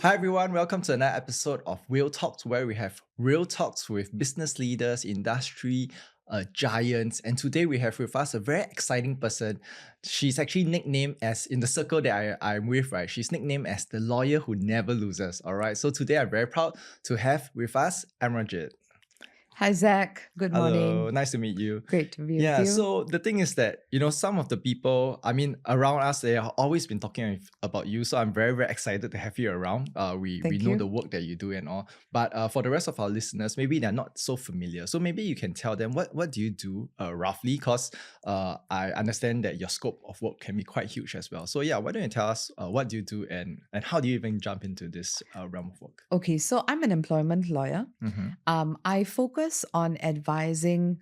Hi everyone, welcome to another episode of Real Talks, where we have real talks with business leaders, industry giants, and today we have with us a very exciting person. She's actually nicknamed as, in the circle that I'm with, right? She's nicknamed as the lawyer who never loses. All right. So today I'm very proud to have with us Amarjit. Hi, Zach. Good Hello, morning. nice to meet you. Great to be Yeah, with you. so the thing is that, some of the people, around us, they have always been talking about you. So I'm very, very excited to have you around. We Thank know you. the work that you do and all. But for the rest of our listeners, maybe they're not so familiar. So maybe you can tell them what do you do roughly? Because I understand that your scope of work can be quite huge as well. So yeah, why don't you tell us what do you do and how do you even jump into this realm of work? Okay, so I'm an employment lawyer. Mm-hmm. I focus on advising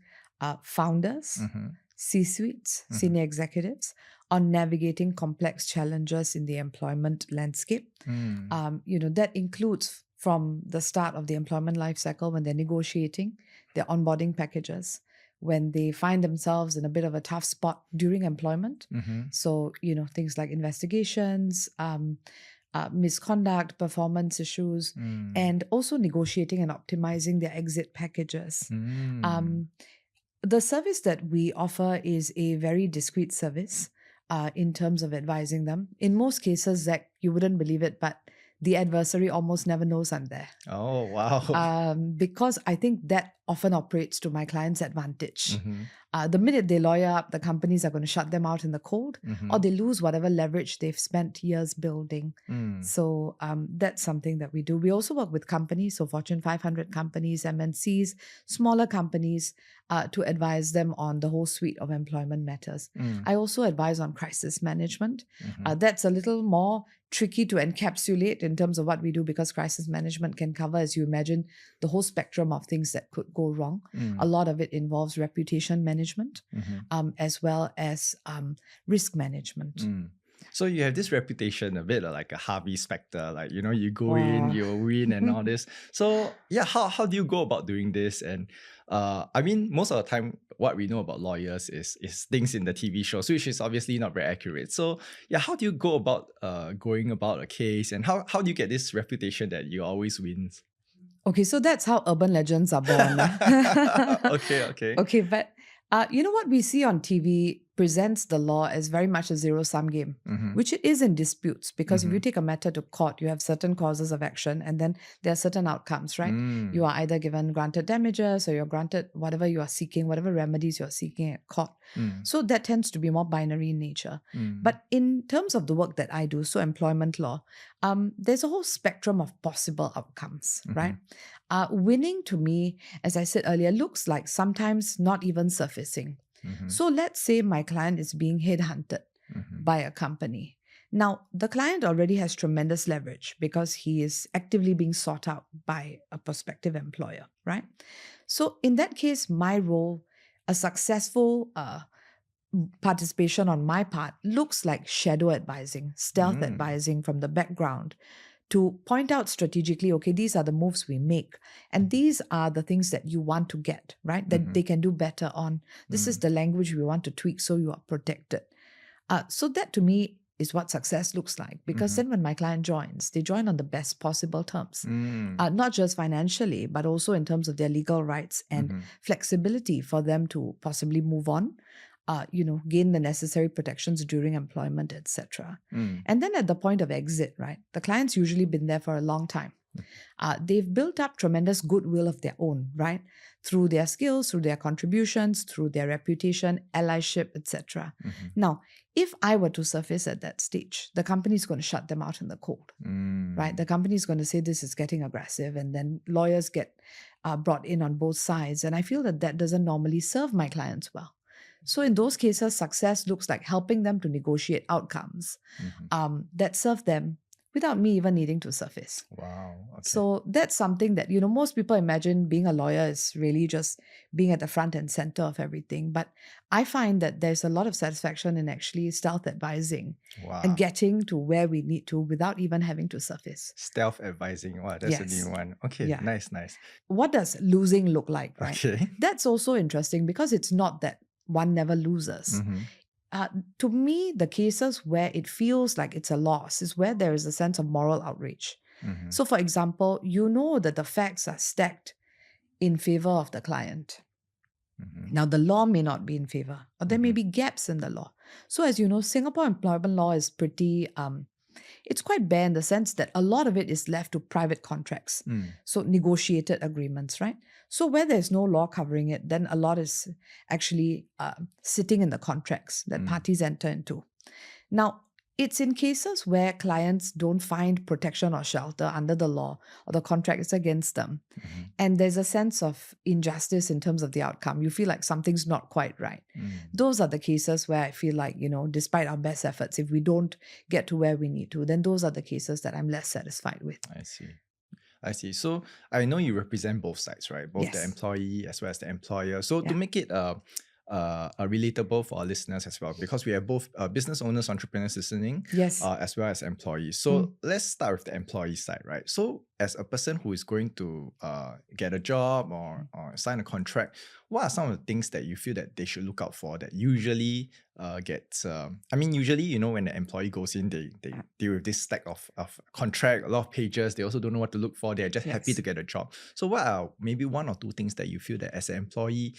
founders, Mm-hmm. C-suites, Mhm. senior executives on navigating complex challenges in the employment landscape. That includes from the start of the employment life cycle when they're negotiating their onboarding packages, when they find themselves in a bit of a tough spot during employment. Mm-hmm. So, things like investigations, misconduct, performance issues, and also negotiating and optimizing their exit packages. The service that we offer is a very discreet service in terms of advising them. In most cases, Zach, you wouldn't believe it, but the adversary almost never knows I'm there. Oh, wow. Because I think that often operates to my client's advantage. Mhm. The minute they lawyer up, the companies are going to shut them out in the cold, or they lose whatever leverage they've spent years building. So that's something that we do. We also work with companies, so Fortune 500 companies, MNCs, smaller companies, to advise them on the whole suite of employment matters. I also advise on crisis management. That's a little more tricky to encapsulate in terms of what we do, because crisis management can cover, as you imagine, the whole spectrum of things that could go wrong. A lot of it involves reputation management, as well as risk management. So you have this reputation a bit like a Harvey Specter, like, you go in, you win and all this. So yeah, how do you go about doing this? And most of the time, what we know about lawyers is things in the TV shows, which is obviously not very accurate. So yeah, how do you go about going about a case, and how do you get this reputation that you always win? Okay, so that's how urban legends are born. Okay. Okay, but what we see on TV presents the law as very much a zero-sum game, which it is in disputes, because if you take a matter to court, you have certain causes of action and then there are certain outcomes, right? You are either granted damages, or you're granted whatever you are seeking, whatever remedies you're seeking at court. So that tends to be more binary in nature. But in terms of the work that I do, so employment law, there's a whole spectrum of possible outcomes, right? Winning to me, as I said earlier, looks like sometimes not even surfacing. So let's say my client is being headhunted by a company. Now, the client already has tremendous leverage because he is actively being sought out by a prospective employer, right? So in that case, my role, a successful participation on my part, looks like shadow advising, stealth advising from the background, to point out strategically, okay, these are the moves we make, and these are the things that you want to get, right? That they can do better on. This is the language we want to tweak so you are protected. So that to me is what success looks like, because then when my client joins, they join on the best possible terms, not just financially, but also in terms of their legal rights and flexibility for them to possibly move on, gain the necessary protections during employment, etc. And then at the point of exit, right, the client's usually been there for a long time. They've built up tremendous goodwill of their own, right, through their skills, through their contributions, through their reputation, allyship, etc. Now, if I were to surface at that stage, the company is going to shut them out in the cold, right? The company is going to say this is getting aggressive, and then lawyers get brought in on both sides. And I feel that doesn't normally serve my clients well. So in those cases, success looks like helping them to negotiate outcomes that serve them without me even needing to surface. Wow. Okay. So that's something that, most people imagine being a lawyer is really just being at the front and center of everything. But I find that there's a lot of satisfaction in actually stealth advising and getting to where we need to without even having to surface. Stealth advising. Wow, that's a new one. Okay, Yeah. nice. What does losing look like, right? Okay. That's also interesting because it's not that one never loses. To me, the cases where it feels like it's a loss is where there is a sense of moral outrage. So, for example, you know that the facts are stacked in favor of the client. Now, the law may not be in favor, or there may be gaps in the law. So, as you know, Singapore employment law is pretty, it's quite bare in the sense that a lot of it is left to private contracts. So, negotiated agreements, right? So, where there's no law covering it, then a lot is actually sitting in the contracts that parties enter into. Now, it's in cases where clients don't find protection or shelter under the law or the contract is against them. And there's a sense of injustice in terms of the outcome. You feel like something's not quite right. Those are the cases where I feel like, despite our best efforts, if we don't get to where we need to, then those are the cases that I'm less satisfied with. I see. So I know you represent both sides, right? Both the employee as well as the employer. So to make it relatable for our listeners as well, because we have both business owners, entrepreneurs listening, as well as employees. So let's start with the employee side, right? So as a person who is going to get a job or sign a contract, what are some of the things that you feel that they should look out for that usually usually, when the employee goes in, they deal with this stack of contract, a lot of pages. They also don't know what to look for. They're just happy to get a job. So what are maybe one or two things that you feel that as an employee,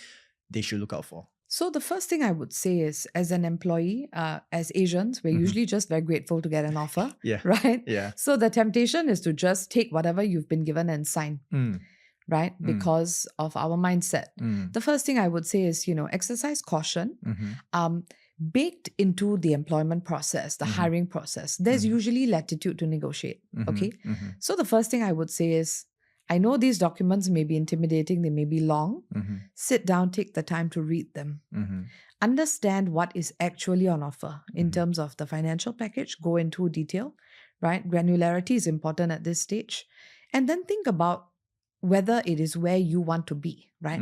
they should look out for? So the first thing I would say is, as an employee, as Asians, we're usually just very grateful to get an offer, right? So the temptation is to just take whatever you've been given and sign, right? Because of our mindset. The first thing I would say is, exercise caution. Baked into the employment process, the hiring process, there's usually latitude to negotiate, okay? So the first thing I would say is, I know these documents may be intimidating, they may be long. Sit down, take the time to read them. Understand what is actually on offer in terms of the financial package, go into detail, right? Granularity is important at this stage. And then think about whether it is where you want to be, right?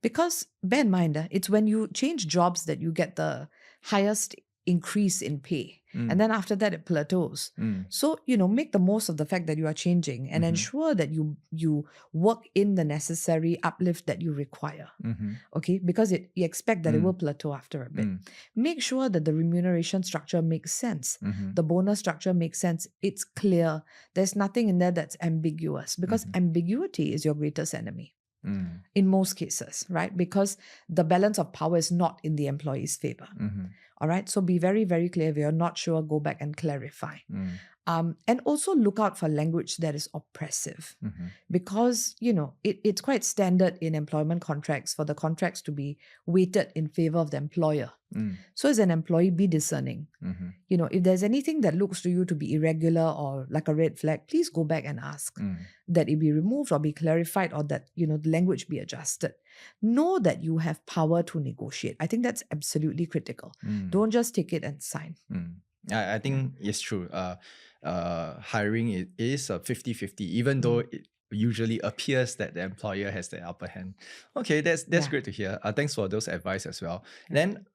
Because bear in mind, it's when you change jobs that you get the highest increase in pay. And then after that, it plateaus. So, make the most of the fact that you are changing and ensure that you work in the necessary uplift that you require. Okay? Because you expect that it will plateau after a bit. Make sure that the remuneration structure makes sense. The bonus structure makes sense. It's clear. There's nothing in there that's ambiguous, because ambiguity is your greatest enemy. In most cases, right? Because the balance of power is not in the employee's favor. All right. So be very, very clear. If you're not sure, go back and clarify. And also look out for language that is oppressive, because, it's quite standard in employment contracts for the contracts to be weighted in favor of the employer. So as an employee, be discerning. If there's anything that looks to you to be irregular or like a red flag, please go back and ask that it be removed or be clarified, or that, the language be adjusted. Know that you have power to negotiate. I think that's absolutely critical. Don't just take it and sign. I think it's true. Hiring is a 50-50, even though it usually appears that the employer has the upper hand. Okay, that's great to hear. Thanks for those advice as well. Then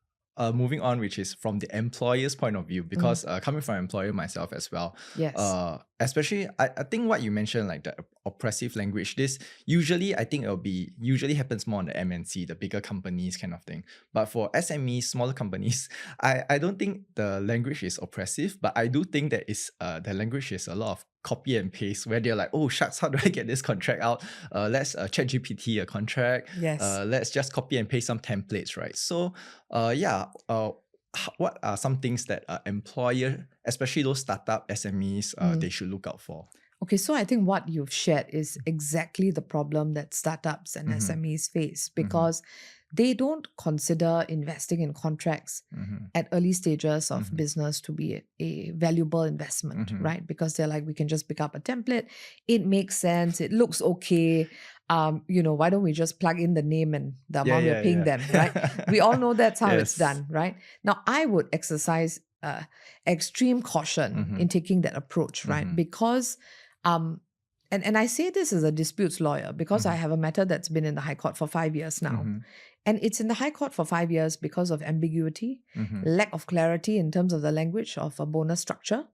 moving on, which is from the employer's point of view, because coming from an employer myself as well, especially I think what you mentioned, like the oppressive language, this usually I think usually happens more on the MNC, the bigger companies kind of thing. But for SMEs, smaller companies, I don't think the language is oppressive, but I do think that the language is a lot of copy and paste, where they're like, oh shucks, how do I get this contract out? Let's ChatGPT a contract. Let's just copy and paste some templates, right? So what are some things that employer, especially those startup SMEs, they should look out for? Okay, so I think what you've shared is exactly the problem that startups and SMEs face, because they don't consider investing in contracts at early stages of business to be a valuable investment, right? Because they're like, we can just pick up a template. It makes sense. It looks okay. Why don't we just plug in the name and the amount we're paying them, right? We all know that's how it's done, right? Now, I would exercise extreme caution in taking that approach, right? Because and I say this as a disputes lawyer, because I have a matter that's been in the High Court for 5 years now. And it's in the High Court for 5 years because of ambiguity, lack of clarity in terms of the language of a bonus structure.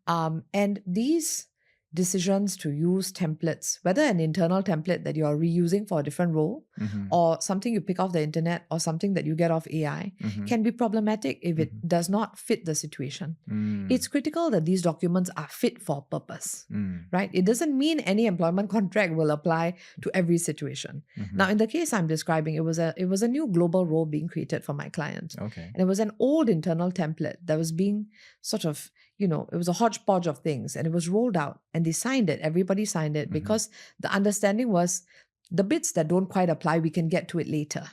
And these decisions to use templates, whether an internal template that you are reusing for a different role or something you pick off the internet or something that you get off AI can be problematic if it does not fit the situation. It's critical that these documents are fit for purpose, right? It doesn't mean any employment contract will apply to every situation. Now, in the case I'm describing, it was a new global role being created for my client. Okay. And it was an old internal template that was being sort of, it was a hodgepodge of things, and it was rolled out and they signed it. Everybody signed it because the understanding was the bits that don't quite apply, we can get to it later.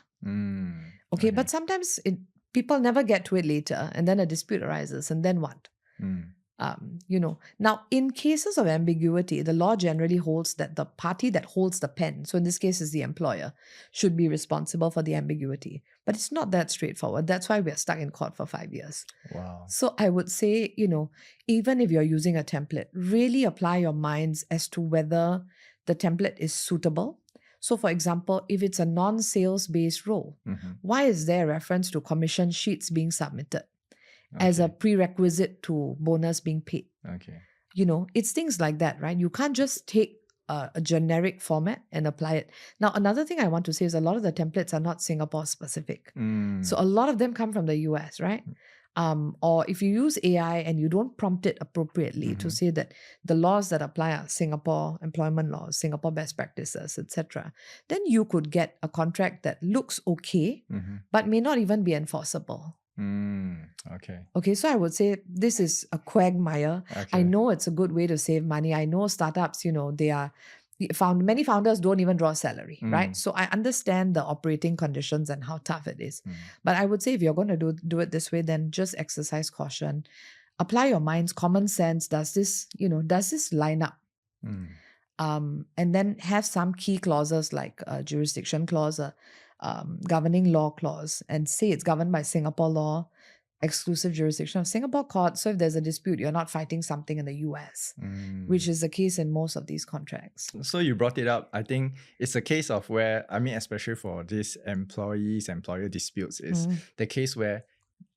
Okay, but sometimes people never get to it later, and then a dispute arises, and then what? Now, in cases of ambiguity, the law generally holds that the party that holds the pen, so in this case is the employer, should be responsible for the ambiguity. But it's not that straightforward. That's why we're stuck in court for 5 years. Wow. So I would say, even if you're using a template, really apply your minds as to whether the template is suitable. So for example, if it's a non-sales based role, why is there reference to commission sheets being submitted as a prerequisite to bonus being paid? Okay. It's things like that, right? You can't just take a generic format and apply it. Now, another thing I want to say is a lot of the templates are not Singapore specific. So a lot of them come from the US, right? Or if you use AI and you don't prompt it appropriately to say that the laws that apply are Singapore employment laws, Singapore best practices, etc., then you could get a contract that looks okay, but may not even be enforceable. Okay, so I would say this is a quagmire. I know it's a good way to save money. I know startups, many founders don't even draw salary, right? So I understand the operating conditions and how tough it is. But I would say if you're going to do it this way, then just exercise caution. Apply your mind's common sense. Does this line up? And then have some key clauses like a jurisdiction clause, a governing law clause, and say it's governed by Singapore law, exclusive jurisdiction of Singapore court. So if there's a dispute, you're not fighting something in the US, which is the case in most of these contracts. So you brought it up. I think it's a case of where, especially for these employer disputes, is the case where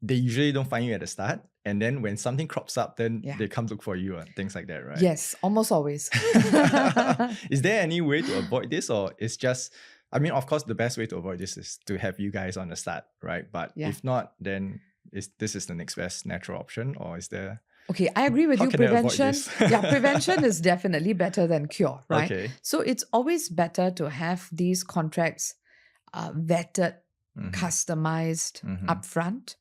they usually don't find you at the start. And then when something crops up, then they come look for you and things like that, right? Yes, almost always. Is there any way to avoid this, or it's just, of course, the best way to avoid this is to have you guys on the start, right? But if not, then this is the next best natural option, or is there... Okay, I agree with you. Prevention, prevention is definitely better than cure, right? Okay. So it's always better to have these contracts vetted, customized upfront,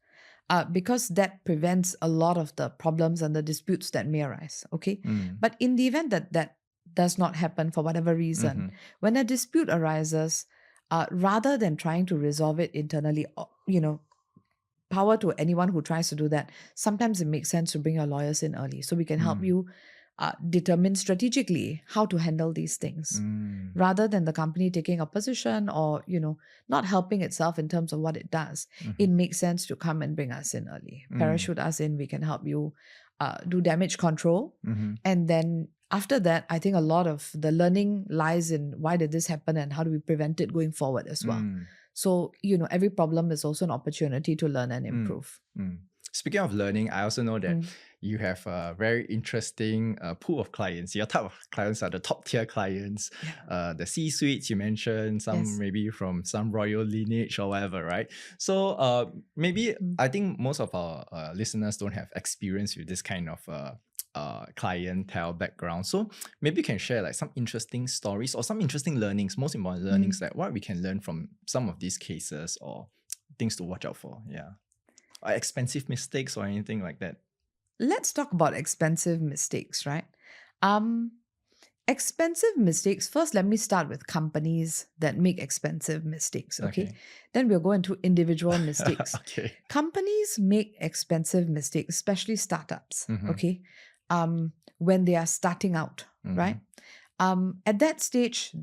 because that prevents a lot of the problems and the disputes that may arise. Okay, but in the event that does not happen for whatever reason, when a dispute arises, rather than trying to resolve it internally, power to anyone who tries to do that. Sometimes it makes sense to bring your lawyers in early so we can help you determine strategically how to handle these things, rather than the company taking a position or, not helping itself in terms of what it does. It makes sense to come and bring us in early, parachute us in. We can help you do damage control. And then after that, I think a lot of the learning lies in why did this happen and how do we prevent it going forward as well. So, every problem is also an opportunity to learn and improve. Speaking of learning, I also know that you have a very interesting pool of clients. Your type of clients are the top tier clients, the C-suites you mentioned, some maybe from some royal lineage or whatever, right? So maybe I think most of our listeners don't have experience with this kind of clientele background. So maybe you can share like some interesting stories or some interesting learnings, most important learnings, like what we can learn from some of these cases or things to watch out for. Yeah. Or expensive mistakes or anything like that. Let's talk about expensive mistakes, right? Expensive mistakes. First, let me start with companies that make expensive mistakes. Okay. Then we'll go into individual mistakes. Companies make expensive mistakes, especially startups. Okay. When they are starting out, right? At that stage,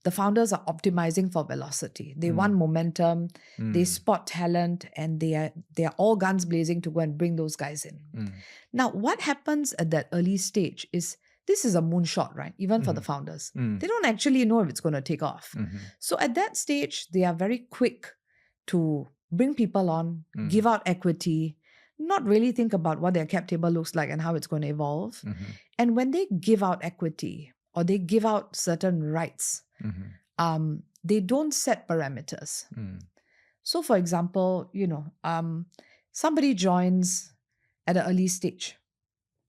the founders are optimizing for velocity. They want momentum, they spot talent, and they are all guns blazing to go and bring those guys in. Now, what happens at that early stage is this is a moonshot, right? Even for the founders. They don't actually know if it's going to take off. So at that stage, they are very quick to bring people on, give out equity, not really think about what their cap table looks like and how it's going to evolve. And when they give out equity or they give out certain rights, they don't set parameters. So, for example, somebody joins at an early stage,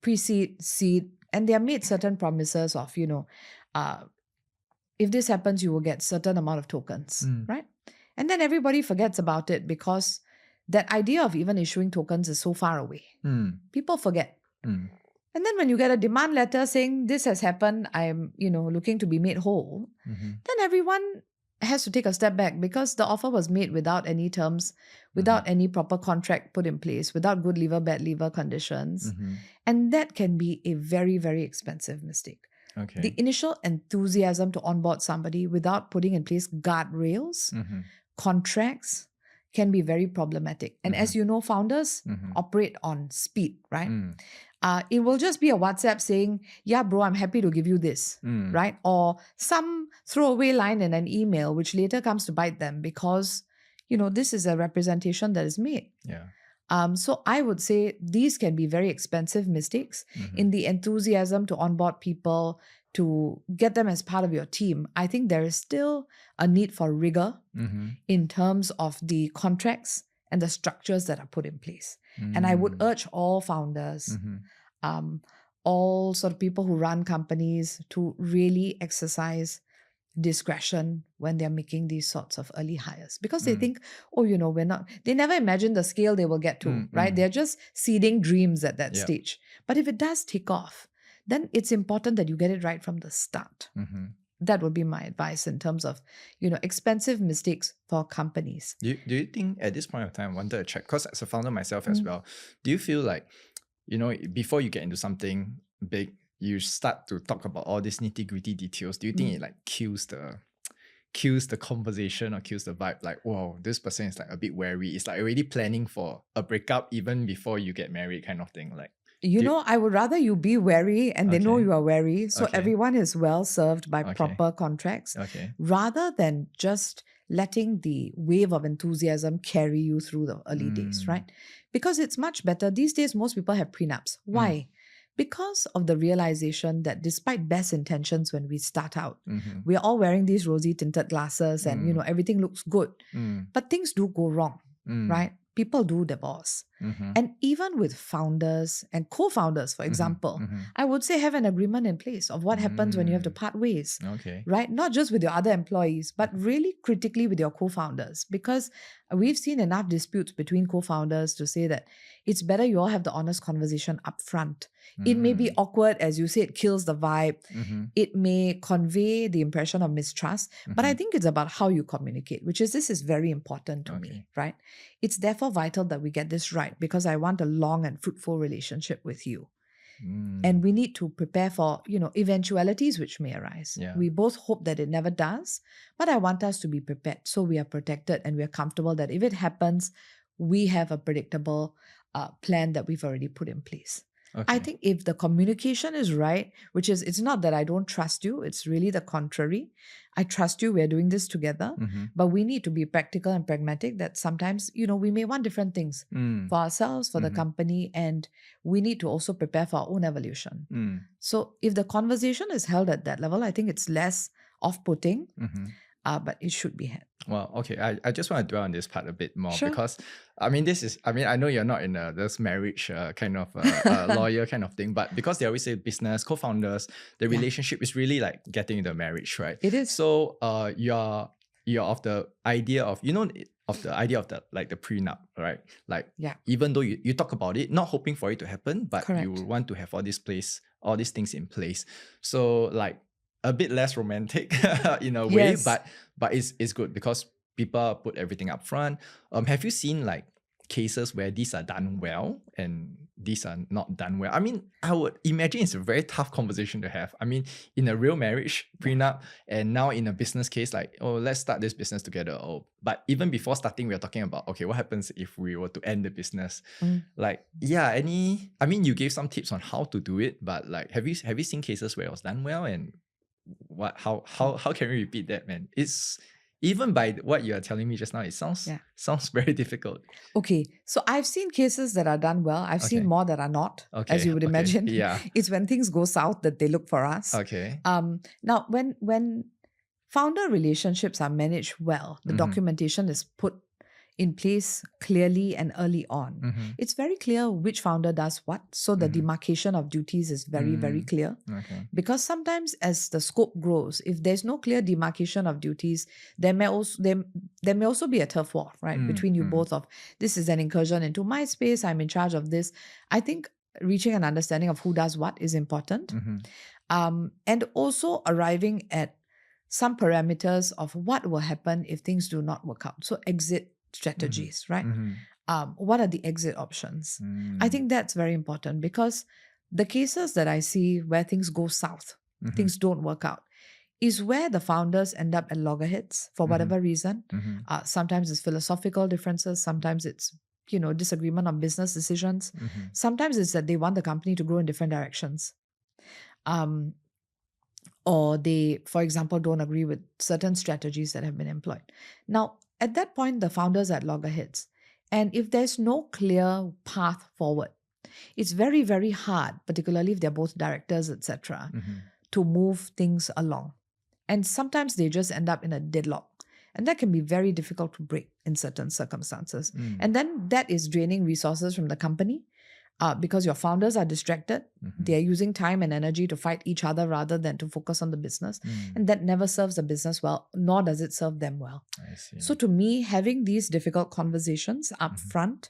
pre-seed, seed, and they are made certain promises of, if this happens, you will get certain amount of tokens, right? And then everybody forgets about it because that idea of even issuing tokens is so far away. People forget. And then when you get a demand letter saying this has happened, I'm, looking to be made whole, then everyone has to take a step back because the offer was made without any terms, without any proper contract put in place, without good leaver, bad leaver conditions. And that can be a very, very expensive mistake. Okay. The initial enthusiasm to onboard somebody without putting in place guardrails, contracts, can be very problematic. And as you know, founders operate on speed, right? It will just be a WhatsApp saying, yeah, bro, I'm happy to give you this, right? Or some throwaway line in an email, which later comes to bite them because, this is a representation that is made. Yeah. So I would say these can be very expensive mistakes in the enthusiasm to onboard people, to get them as part of your team. I think there is still a need for rigor in terms of the contracts and the structures that are put in place. And I would urge all founders, all sort of people who run companies to really exercise discretion when they're making these sorts of early hires because they think, they never imagine the scale they will get to, right? They're just seeding dreams at that stage. But if it does take off, then it's important that you get it right from the start. That would be my advice in terms of, expensive mistakes for companies. Do you think at this point of time, I wanted to check, because as a founder myself as well, do you feel like, before you get into something big, you start to talk about all these nitty-gritty details? Do you think it like kills the conversation or kills the vibe? Like, whoa, this person is like a bit wary. It's like already planning for a breakup even before you get married kind of thing. Like, I would rather you be wary and they know you are wary. So everyone is well served by proper contracts rather than just letting the wave of enthusiasm carry you through the early days, right? Because it's much better. These days, most people have prenups. Why? Because of the realization that despite best intentions when we start out, we're all wearing these rosy tinted glasses and, everything looks good. But things do go wrong, right? People do divorce. And even with founders and co-founders, for example, I would say have an agreement in place of what happens when you have to part ways, right? Not just with your other employees, but really critically with your co-founders, because we've seen enough disputes between co-founders to say that it's better you all have the honest conversation up front. It may be awkward, as you say, it kills the vibe. It may convey the impression of mistrust, but I think it's about how you communicate, this is very important to me, right? It's therefore vital that we get this right because I want a long and fruitful relationship with you. And we need to prepare for, eventualities which may arise. We both hope that it never does, but I want us to be prepared so we are protected and we are comfortable that if it happens, we have a predictable plan that we've already put in place. I think if the communication is right, it's not that I don't trust you, it's really the contrary. I trust you, we're doing this together, but we need to be practical and pragmatic that sometimes, we may want different things for ourselves, for the company, and we need to also prepare for our own evolution. So if the conversation is held at that level, I think it's less off-putting, but it should be had. Well, okay. I just want to dwell on this part a bit more because, I know you're not in this marriage kind of lawyer kind of thing, but because they always say business, co-founders, the relationship is really like getting into marriage, right? It is. So you're of the idea of, the like the prenup, right? Like, even though you talk about it, not hoping for it to happen, but you want to have all these things in place. So like, a bit less romantic in a way, but it's good because people put everything up front. Have you seen like cases where these are done well and these are not done well? I mean, I would imagine it's a very tough conversation to have. I mean, in a real marriage, prenup, and now in a business case, like, oh, let's start this business together. Oh, but even before starting, we're talking about, okay, what happens if we were to end the business? Like, you gave some tips on how to do it, but like, have you seen cases where it was done well, and how can we repeat that, man? It's even by what you are telling me just now, it sounds very difficult. Okay, so I've seen cases that are done well. I've seen more that are not, as you would imagine. It's when things go south that they look for us. Okay. Now, when founder relationships are managed well. The documentation is put in place clearly and early on. It's very clear which founder does what. So the demarcation of duties is very, very clear. Okay. Because sometimes as the scope grows, if there's no clear demarcation of duties, there may also be a turf war, right? Between you both of, this is an incursion into my space, I'm in charge of this. I think reaching an understanding of who does what is important. And also arriving at some parameters of what will happen if things do not work out. So exit strategies, right? What are the exit options? I think that's very important, because the cases that I see where things go south, things don't work out, is where the founders end up at loggerheads for whatever reason. Sometimes it's philosophical differences. Sometimes it's, disagreement on business decisions. Sometimes it's that they want the company to grow in different directions. Or they, for example, don't agree with certain strategies that have been employed. Now, at that point, the founders are at loggerheads. And if there's no clear path forward, it's very, very hard, particularly if they're both directors, etc., to move things along. And sometimes they just end up in a deadlock. And that can be very difficult to break in certain circumstances. And then that is draining resources from the company. Because your founders are distracted, they're using time and energy to fight each other rather than to focus on the business. And that never serves the business well, nor does it serve them well. I see. So to me, having these difficult conversations up front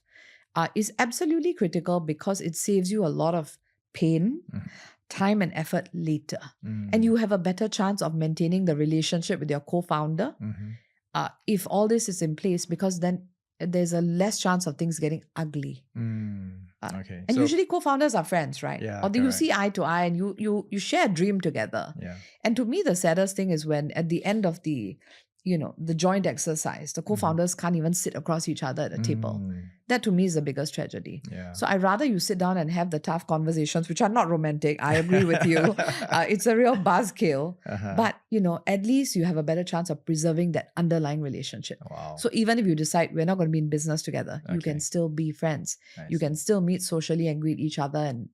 is absolutely critical, because it saves you a lot of pain, time and effort later. And you have a better chance of maintaining the relationship with your co-founder if all this is in place, because then there's a less chance of things getting ugly. Okay. And usually co-founders are friends, right? Yeah, or you correct. see eye to eye and you share a dream together. Yeah. And to me, the saddest thing is when at the end of the joint exercise, the co-founders can't even sit across each other at a table. That to me is the biggest tragedy. Yeah. So I'd rather you sit down and have the tough conversations, which are not romantic. I agree with you. It's a real buzzkill. But, at least you have a better chance of preserving that underlying relationship. Wow. So even if you decide we're not going to be in business together, you Okay. can still be friends. I You see. can still meet socially and greet each other and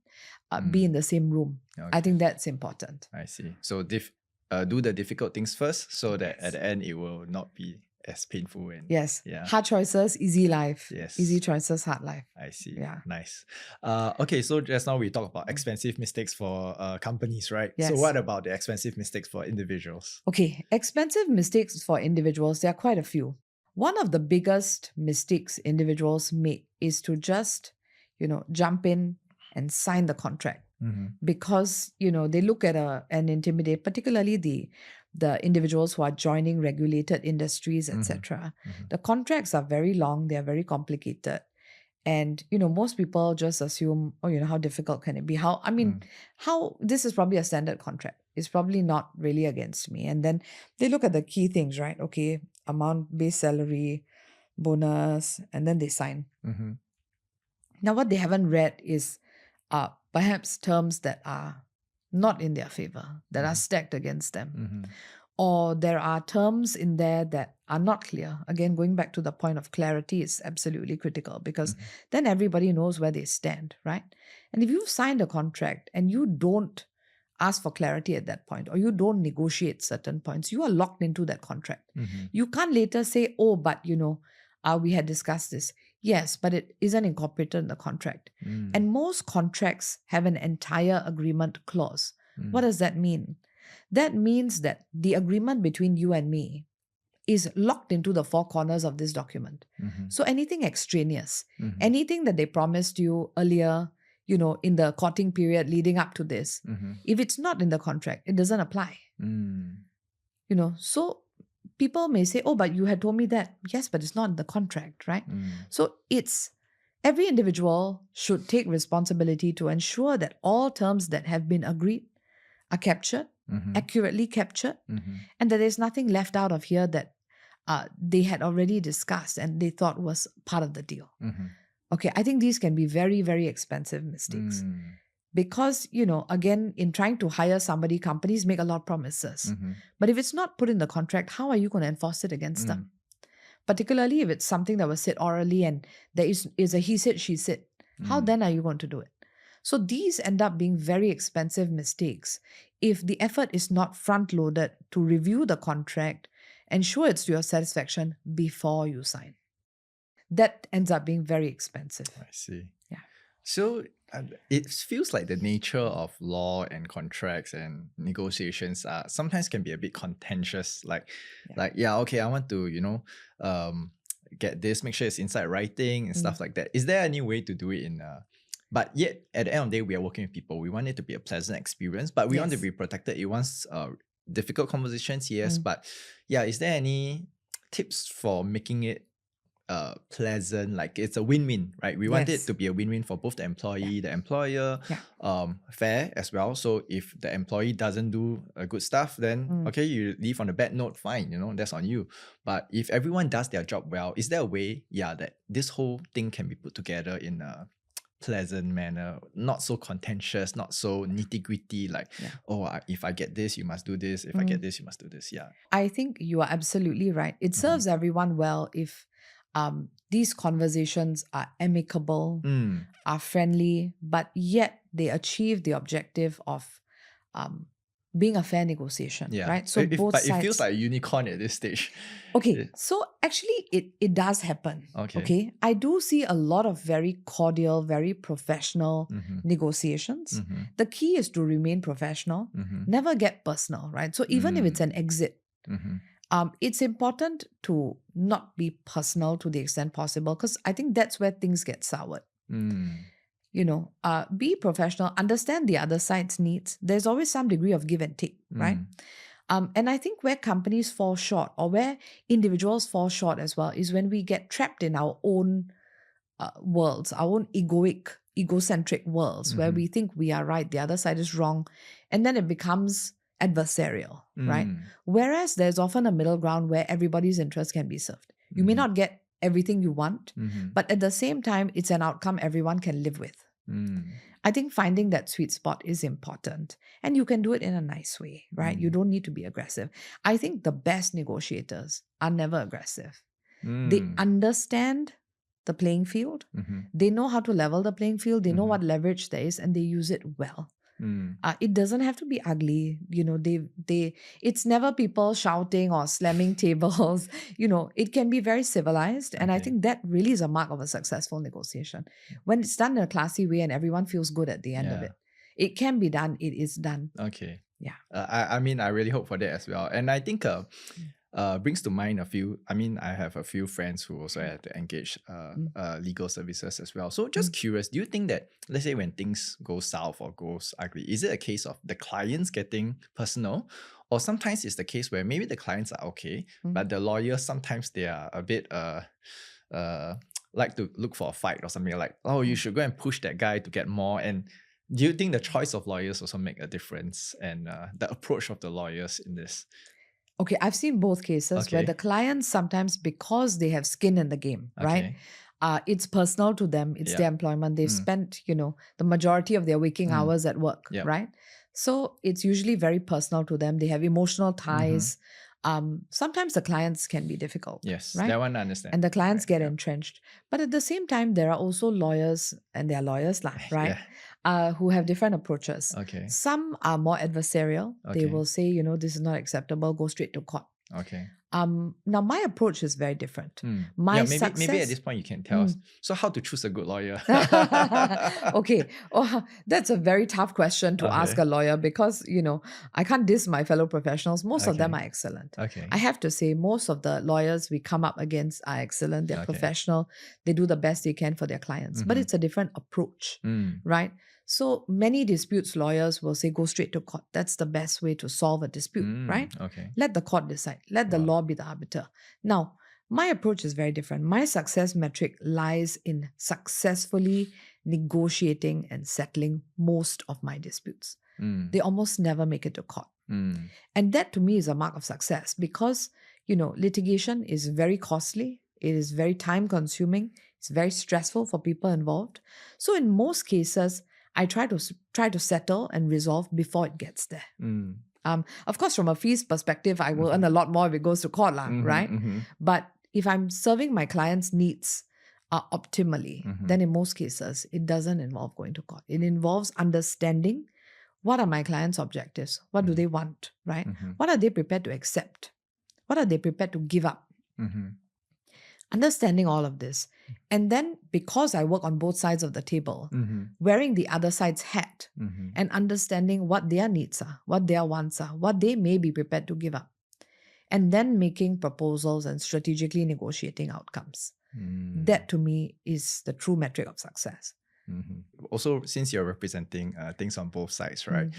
be in the same room. I Okay. think that's important. I see. So do the difficult things first, so that at the end it will not be as painful. And Yes. yeah. Hard choices, easy life. Yes. Easy choices, hard life. I see. Yeah. Nice. Okay, so just now we talked about expensive mistakes for companies, right? So Yes. what about the expensive mistakes for individuals? Okay, expensive mistakes for individuals, there are quite a few. One of the biggest mistakes individuals make is to just, jump in and sign the contract, because, they look at and intimidate, particularly the individuals who are joining regulated industries, etc. The contracts are very long, they are very complicated. And, most people just assume, how difficult can it be? How this is probably a standard contract. It's probably not really against me. And then they look at the key things, right? Okay, amount, base salary, bonus, and then they sign. Now, what they haven't read is perhaps terms that are not in their favor, that are stacked against them. Or there are terms in there that are not clear. Again, going back to the point of clarity is absolutely critical, because then everybody knows where they stand, right? And if you've signed a contract and you don't ask for clarity at that point, or you don't negotiate certain points, you are locked into that contract. You can't later say, oh, but we had discussed this. Yes, but it isn't incorporated in the contract. And most contracts have an entire agreement clause. What does that mean? That means that the agreement between you and me is locked into the four corners of this document. So anything extraneous, anything that they promised you earlier, in the courting period leading up to this, if it's not in the contract, it doesn't apply. So people may say, oh, but you had told me that. Yes, but it's not in the contract, right? So every individual should take responsibility to ensure that all terms that have been agreed are captured, accurately captured, and that there's nothing left out of here that they had already discussed and they thought was part of the deal. Okay, I think these can be very, very expensive mistakes. Because, again, in trying to hire somebody, companies make a lot of promises. But if it's not put in the contract, how are you going to enforce it against them? Particularly if it's something that was said orally and there is a he said, she said. How then are you going to do it? So these end up being very expensive mistakes if the effort is not front loaded to review the contract, ensure it's to your satisfaction before you sign. That ends up being very expensive. I see. Yeah. So it feels like the nature of law and contracts and negotiations sometimes can be a bit contentious. Okay, I want to get this, make sure it's inside writing and stuff like that. Is there any way to do it in but yet at the end of the day, we are working with people. We want it to be a pleasant experience, but we want to Yes. be protected. It wants difficult conversations, yes. But yeah, is there any tips for making it pleasant, like it's a win-win, right? We want it Yes. to be a win-win for both the employee, the employer, fair as well. So if the employee doesn't do good stuff, then okay, you leave on a bad note, fine, that's on you. But if everyone does their job well, is there a way, that this whole thing can be put together in a pleasant manner, not so contentious, not so nitty-gritty, like, if I get this, you must do this. If I get this, you must do this. Yeah. I think you are absolutely right. It serves everyone well if these conversations are amicable, are friendly, but yet they achieve the objective of being a fair negotiation, right? So both sides. It feels like a unicorn at this stage. Okay, so actually it does happen. Okay. I do see a lot of very cordial, very professional negotiations. The key is to remain professional, never get personal, right? So even if it's an exit, it's important to not be personal to the extent possible, because I think that's where things get soured. Be professional, understand the other side's needs. There's always some degree of give and take, right? And I think where companies fall short, or where individuals fall short as well, is when we get trapped in our own worlds, our own egocentric worlds, where we think we are right, the other side is wrong, and then it becomes adversarial, right? Whereas there's often a middle ground where everybody's interest can be served. You may not get everything you want, but at the same time, it's an outcome everyone can live with. I think finding that sweet spot is important, and you can do it in a nice way, right? You don't need to be aggressive. I think the best negotiators are never aggressive. They understand the playing field. They know how to level the playing field. They know what leverage there is, and they use it well. It doesn't have to be ugly. It's never people shouting or slamming tables. It can be very civilized. And I think that really is a mark of a successful negotiation. When it's done in a classy way and everyone feels good at the end of it. It can be done. It is done. Okay. Yeah. I really hope for that as well. And I think brings to mind I have a few friends who also had to engage legal services as well. So just curious, do you think that, let's say when things go south or goes ugly, is it a case of the clients getting personal? Or sometimes it's the case where maybe the clients are okay, but the lawyers, sometimes they are a bit like to look for a fight or something, like, you should go and push that guy to get more. And do you think the choice of lawyers also make a difference, and the approach of the lawyers in this? Okay, I've seen both cases where the clients sometimes, because they have skin in the game, right? It's personal to them. It's their employment. They've spent, the majority of their waking hours at work, right? So it's usually very personal to them. They have emotional ties. Sometimes the clients can be difficult. Yes, right? that one I understand. And the clients get entrenched. But at the same time, there are also lawyers, and they are lawyers, right? Who have different approaches. Okay. Some are more adversarial. They will say, this is not acceptable, go straight to court. Okay. Now my approach is very different. Maybe at this point you can tell us. So how to choose a good lawyer? Okay. That's a very tough question to ask a lawyer, because I can't diss my fellow professionals. Most of them are excellent. Okay. I have to say, most of the lawyers we come up against are excellent. They're professional. They do the best they can for their clients. But it's a different approach, right? So many disputes lawyers will say, go straight to court. That's the best way to solve a dispute, right? Okay. Let the court decide. Let the law be the arbiter. Now, my approach is very different. My success metric lies in successfully negotiating and settling most of my disputes. They almost never make it to court. And that to me is a mark of success, because, litigation is very costly. It is very time consuming. It's very stressful for people involved. So in most cases, I try to settle and resolve before it gets there. Of course, from a fees perspective, I will earn a lot more if it goes to court, right? But if I'm serving my clients' needs, optimally, then in most cases, it doesn't involve going to court. It involves understanding what are my clients' objectives? What do they want, right? What are they prepared to accept? What are they prepared to give up? Understanding all of this. And then because I work on both sides of the table, wearing the other side's hat and understanding what their needs are, what their wants are, what they may be prepared to give up. And then making proposals and strategically negotiating outcomes. That to me is the true metric of success. Also, since you're representing things on both sides, right?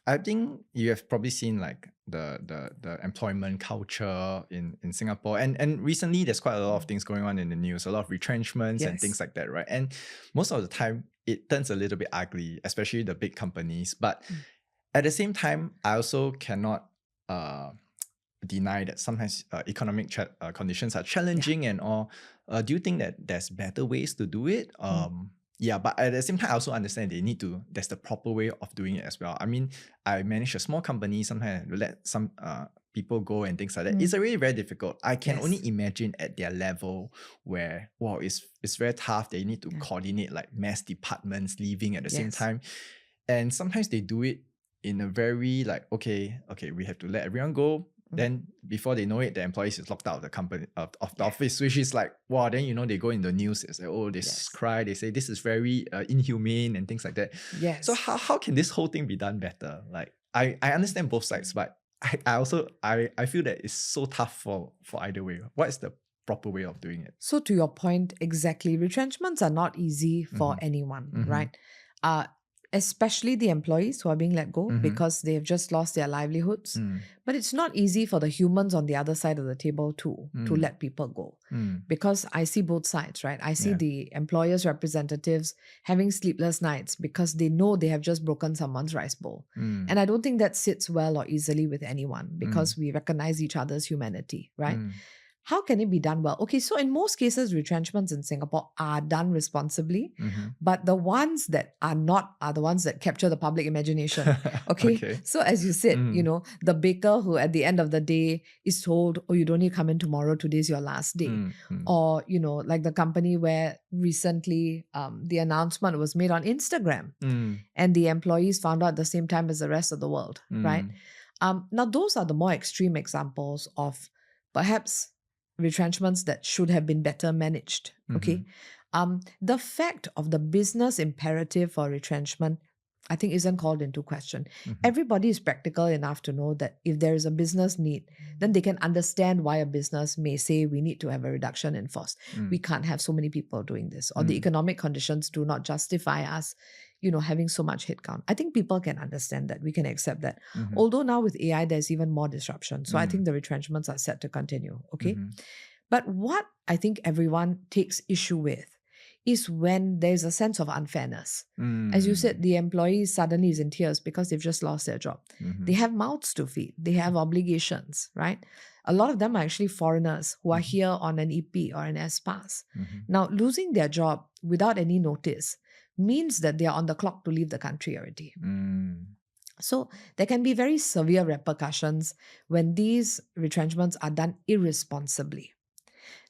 I think you have probably seen like the employment culture in Singapore, and recently there's quite a lot of things going on in the news, a lot of retrenchments and things like that, right? And most of the time it turns a little bit ugly, especially the big companies. But at the same time, I also cannot deny that sometimes economic conditions are challenging and all. Do you think that there's better ways to do it? Yeah, but at the same time, I also understand there's the proper way of doing it as well. I mean, I manage a small company, sometimes let some people go and things like that. It's really very difficult. I can only imagine at their level where, wow, it's very tough. They need to coordinate like mass departments leaving at the same time. And sometimes they do it in a very like, okay, we have to let everyone go. Then before they know it, the employees is locked out of the company, of the office, which is like, wow, then they go in the news, it's like, oh, they cry, they say this is very inhumane and things like that. So how can this whole thing be done better? Like I understand both sides, but I feel that it's so tough for either way. What is the proper way of doing it? So to your point, exactly, retrenchments are not easy for anyone, right? Especially the employees who are being let go because they have just lost their livelihoods. But it's not easy for the humans on the other side of the table too, to let people go. Because I see both sides, right? I see the employers' representatives having sleepless nights because they know they have just broken someone's rice bowl. And I don't think that sits well or easily with anyone because we recognize each other's humanity, right? How can it be done well? Okay, so in most cases, retrenchments in Singapore are done responsibly, but the ones that are not are the ones that capture the public imagination. Okay? So as you said, the baker who at the end of the day is told, oh, you don't need to come in tomorrow, today's your last day. Or, like the company where recently the announcement was made on Instagram and the employees found out at the same time as the rest of the world, right? Now, those are the more extreme examples of perhaps retrenchments that should have been better managed. Okay. The fact of the business imperative for retrenchment, I think, isn't called into question. Everybody is practical enough to know that if there is a business need, then they can understand why a business may say we need to have a reduction in force. We can't have so many people doing this, or the economic conditions do not justify us having so much headcount. I think people can understand that. We can accept that. Although now with AI, there's even more disruption. So I think the retrenchments are set to continue. Okay. But what I think everyone takes issue with is when there's a sense of unfairness. As you said, the employee suddenly is in tears because they've just lost their job. They have mouths to feed. They have obligations, right? A lot of them are actually foreigners who are here on an EP or an S-Pass. Now, losing their job without any notice means that they are on the clock to leave the country already. So there can be very severe repercussions when these retrenchments are done irresponsibly.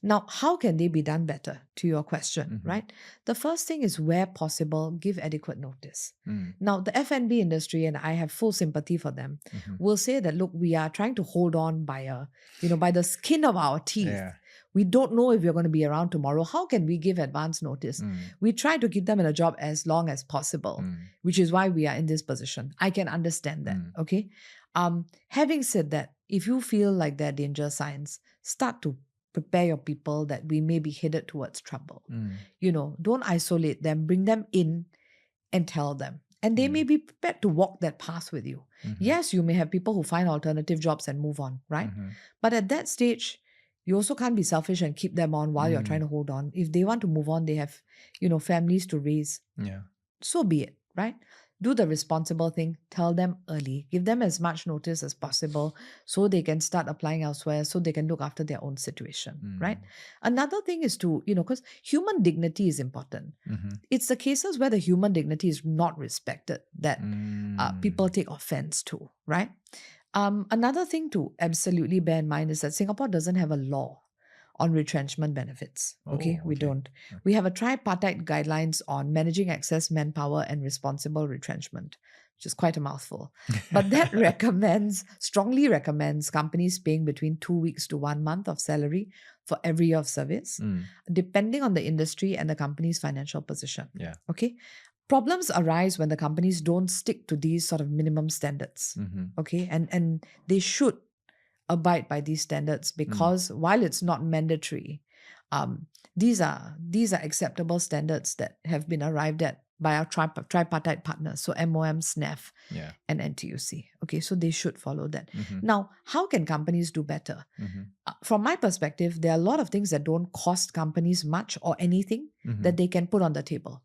Now, how can they be done better, to your question, right? The first thing is, where possible, give adequate notice. Now, the F&B industry, and I have full sympathy for them, will say that, look, we are trying to hold on by by the skin of our teeth. We don't know if we're going to be around tomorrow. How can we give advance notice? We try to keep them in a job as long as possible, which is why we are in this position. I can understand that, okay? Having said that, if you feel like there are danger signs, start to prepare your people that we may be headed towards trouble. Don't isolate them, bring them in and tell them. And they may be prepared to walk that path with you. Yes, you may have people who find alternative jobs and move on, right? But at that stage, you also can't be selfish and keep them on while you're trying to hold on. If they want to move on, they have, families to raise. So be it, right? Do the responsible thing. Tell them early. Give them as much notice as possible so they can start applying elsewhere, so they can look after their own situation, right? Another thing is to, because human dignity is important. It's the cases where the human dignity is not respected that people take offense to, right? Another thing to absolutely bear in mind is that Singapore doesn't have a law on retrenchment benefits. Okay, we okay. don't. We have a tripartite guidelines on managing excess manpower and responsible retrenchment, which is quite a mouthful. But that strongly recommends companies paying between 2 weeks to 1 month of salary for every year of service, depending on the industry and the company's financial position. Yeah. Okay. Problems arise when the companies don't stick to these sort of minimum standards. Okay. And they should abide by these standards because while it's not mandatory, these are acceptable standards that have been arrived at by our tripartite partners, so MOM, SNEF, and NTUC. Okay, so they should follow that. Now, how can companies do better? From my perspective, there are a lot of things that don't cost companies much or anything that they can put on the table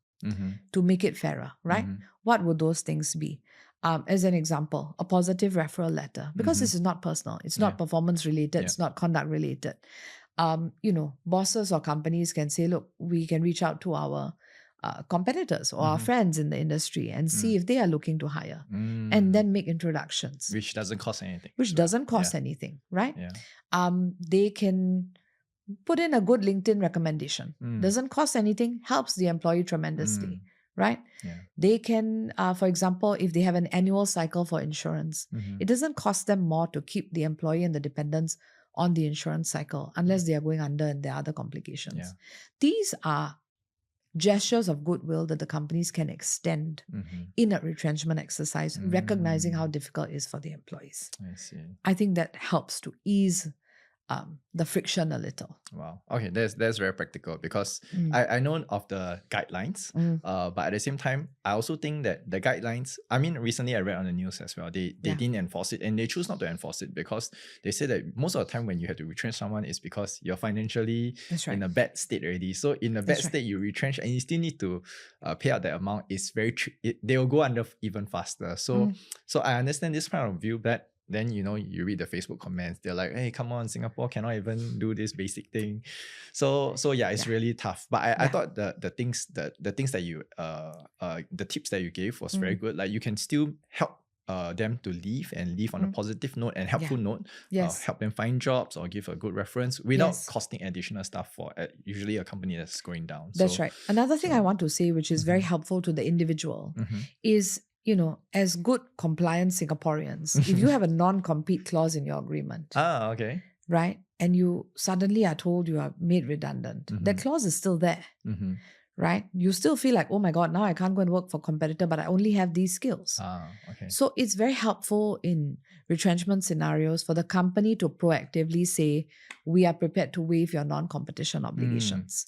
to make it fairer, right? What would those things be? As an example, a positive referral letter, because this is not personal, it's not performance related, it's not conduct related. Bosses or companies can say, look, we can reach out to our competitors or our friends in the industry and see if they are looking to hire and then make introductions. Which doesn't cost anything. Which doesn't cost anything, right? They can put in a good LinkedIn recommendation. Doesn't cost anything, helps the employee tremendously, right? They can, for example, if they have an annual cycle for insurance, it doesn't cost them more to keep the employee and the dependents on the insurance cycle unless they are going under and there are other complications. These are gestures of goodwill that the companies can extend in a retrenchment exercise, recognizing how difficult it is for the employees. I see. I think that helps to ease the friction a little. Wow. Okay, that's very practical because I know of the guidelines, but at the same time, I also think that the guidelines, I mean, recently I read on the news as well, they didn't enforce it and they choose not to enforce it because they say that most of the time when you have to retrench someone is because you're financially in a bad state already. So in a bad state, you retrench and you still need to pay out that amount. It's very, they will go under even faster. So I understand this point of view, but then you read the Facebook comments, they're like, hey, come on, Singapore cannot even do this basic thing. So yeah, it's really tough. But I thought the things that you the tips that you gave was very good. Like you can still help them to leave on a positive note and helpful note. Help them find jobs or give a good reference without costing additional stuff for usually a company that's going down. That's right. Another thing I want to say, which is very helpful to the individual, is as good compliant Singaporeans, if you have a non-compete clause in your agreement, right, and you suddenly are told you are made redundant, that clause is still there, right? You still feel like, oh my God, now I can't go and work for a competitor, but I only have these skills. So it's very helpful in retrenchment scenarios for the company to proactively say, we are prepared to waive your non-competition obligations.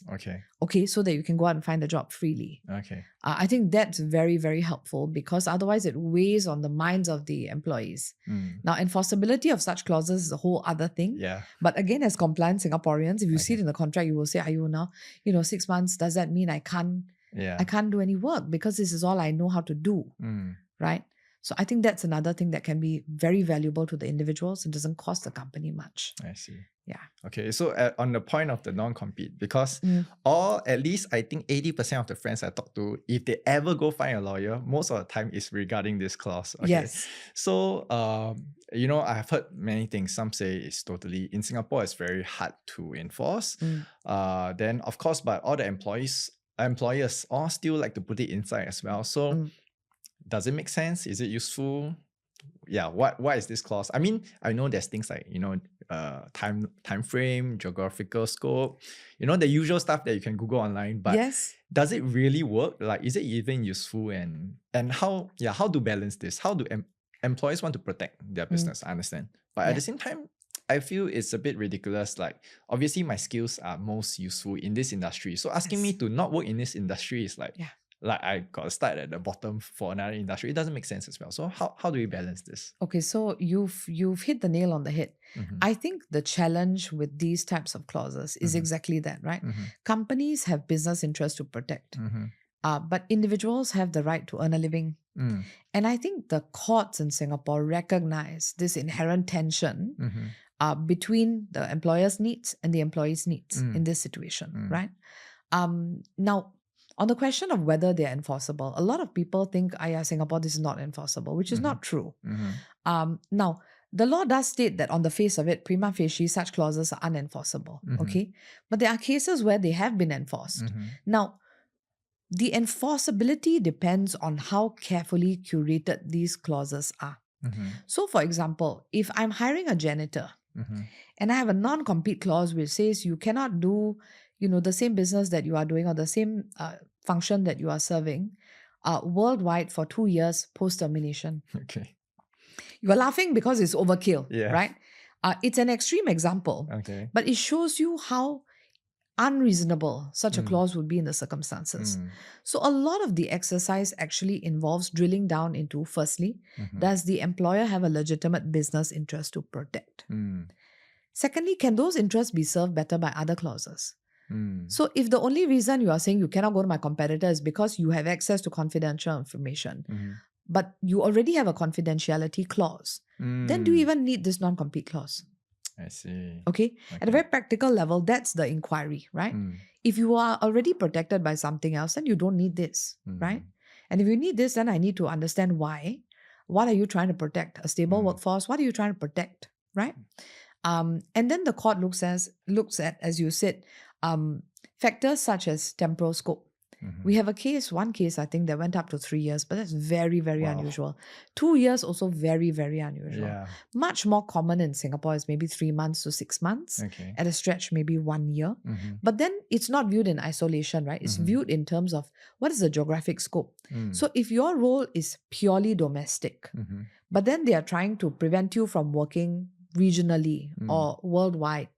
Okay, so that you can go out and find a job freely. I think that's very, very helpful because otherwise it weighs on the minds of the employees. Now, enforceability of such clauses is a whole other thing. But again, as compliant Singaporeans, if you see it in the contract, you will say, are you now, 6 months, does that mean I can't do any work because this is all I know how to do, right? So I think that's another thing that can be very valuable to the individuals and doesn't cost the company much. I see. Yeah. Okay, so on the point of the non-compete, because or at least I think 80% of the friends I talk to, if they ever go find a lawyer, most of the time is regarding this clause. Yes. So, I've heard many things. Some say it's totally, in Singapore, it's very hard to enforce. Then, of course, but all the employers all still like to put it inside as well. So, does it make sense? Is it useful? Yeah, what is this clause? I mean, I know there's things like, time frame, geographical scope, the usual stuff that you can Google online, but does it really work? Like, is it even useful? And how to balance this? How do employees want to protect their business? I understand. But at the same time, I feel it's a bit ridiculous. Like, obviously my skills are most useful in this industry. So asking me to not work in this industry is like, like I got to start at the bottom for another industry. It doesn't make sense as well. So how do we balance this? Okay, so you've hit the nail on the head. I think the challenge with these types of clauses is exactly that, right? Companies have business interests to protect, but individuals have the right to earn a living. And I think the courts in Singapore recognize this inherent tension between the employer's needs and the employee's needs in this situation, right? Now, on the question of whether they're enforceable, a lot of people think, Singapore, this is not enforceable, which is not true. Now, the law does state that on the face of it, prima facie, such clauses are unenforceable. Okay. But there are cases where they have been enforced. Now, the enforceability depends on how carefully curated these clauses are. So, for example, if I'm hiring a janitor and I have a non-compete clause which says you cannot do, the same business that you are doing or the same function that you are serving worldwide for 2 years post-termination. Okay. You are laughing because it's overkill, Yeah. right? It's an extreme example, Okay. but it shows you how unreasonable such a clause would be in the circumstances. So a lot of the exercise actually involves drilling down into, firstly, does the employer have a legitimate business interest to protect? Secondly, can those interests be served better by other clauses? So if the only reason you are saying you cannot go to my competitor is because you have access to confidential information, but you already have a confidentiality clause, then do you even need this non-compete clause? I see. Okay? At a very practical level, that's the inquiry, right? If you are already protected by something else, then you don't need this, right? And if you need this, then I need to understand why. What are you trying to protect? A stable workforce? What are you trying to protect, right? And then the court looks at, as you said, factors such as temporal scope. We have one case, I think, that went up to 3 years, but that's very, very unusual. 2 years, also very, very unusual. Yeah. Much more common in Singapore is maybe 3 months to 6 months. Okay. At a stretch, maybe 1 year. But then it's not viewed in isolation, right? It's viewed in terms of what is the geographic scope. So if your role is purely domestic, but then they are trying to prevent you from working regionally or worldwide,